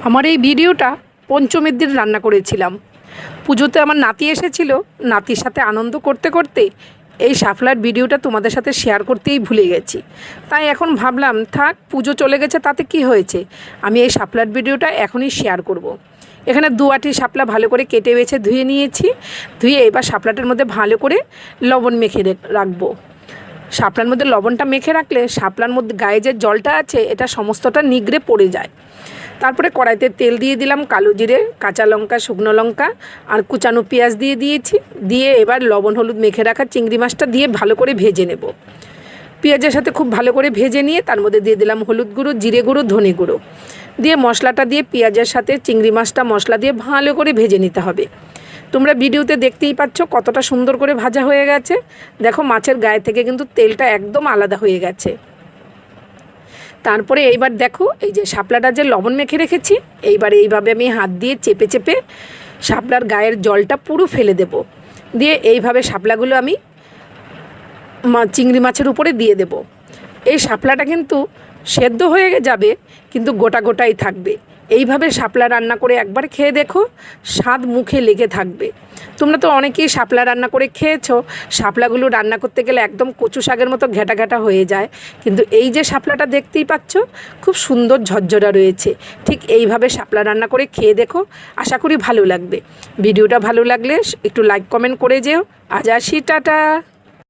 আমার এই ভিডিওটা পঞ্চমীর দিন রান্না করেছিলাম। পুজোতে আমার নাতি এসেছিল, নাতির সাথে আনন্দ করতে করতে এই শাপলার ভিডিওটা তোমাদের সাথে শেয়ার করতেই ভুলে গেছি। তাই এখন ভাবলাম থাক, পুজো চলে গেছে তাতে কি হয়েছে, আমি এই শাপলার ভিডিওটা এখনই শেয়ার করব। এখানে 2 আঁটি শাপলা ভালো করে কেটে বেছে ধুয়ে নিয়েছি। ধুয়ে এবার শাপলাটার মধ্যে ভালো করে লবণ মেখে রাখবো। শাপলার মধ্যে লবণটা মেখে রাখলে শাপলার মধ্যে গায়ে যে জলটা আছে এটা সমস্তটা নিগড়ে পড়ে যায়। তারপরে কড়াইতে তেল দিয়ে দিলাম, কালো জিরে, কাঁচা লঙ্কা, শুকনো লঙ্কা আর কুচানো পেঁয়াজ দিয়ে দিয়েছি। দিয়ে এবার লবণ হলুদ মেখে রাখা চিংড়ি মাছটা দিয়ে ভালো করে ভেজে নেব। পেঁয়াজের সাথে খুব ভালো করে ভেজে নিয়ে তার মধ্যে দিয়ে দিলাম হলুদ গুঁড়ো, জিরে গুঁড়ো, ধনে গুঁড়ো দিয়ে মশলাটা দিয়ে পেঁয়াজের সাথে চিংড়ি মাছটা মশলা দিয়ে ভালো করে ভেজে নিতে হবে। তোমরা ভিডিওতে দেখতেই পাচ্ছ কতটা সুন্দর করে ভাজা হয়ে গেছে। দেখো মাছের গায়ে থেকে কিন্তু তেলটা একদম আলাদা হয়ে গেছে। তারপরে এইবার দেখো এই যে শাপলাটা যে লবণ মেখে রেখেছি, এইবার এইভাবে আমি হাত দিয়ে চেপে চেপে শাপলার গায়ের জলটা পুরো ফেলে দেব। দিয়ে এইভাবে শাপলাগুলো আমি চিংড়ি মাছের উপরে দিয়ে দেব। এই শাপলাটা কিন্তু সেদ্ধ হয়ে যাবে, কিন্তু গোটা গোটাই থাকবে। এইভাবে শাপলা রান্না করে একবার খেয়ে দেখো, স্বাদ মুখে লেগে থাকবে। তোমরা তো অনেকেই শাপলা রান্না করে খেয়েছো। শাপলাগুলো রান্না করতে গেলে একদম কচু শাকের মতো ঘেটা ঘেটা হয়ে যায়, কিন্তু এই যে শাপলাটা দেখতেই পাচ্ছ খুব সুন্দর ঝরঝরা রয়েছে। ঠিক এইভাবে শাপলা রান্না করে খেয়ে দেখো, আশা করি ভালো লাগবে। ভিডিওটা ভালো লাগলে একটু লাইক কমেন্ট করে যেও। আজ আসি, টাটা।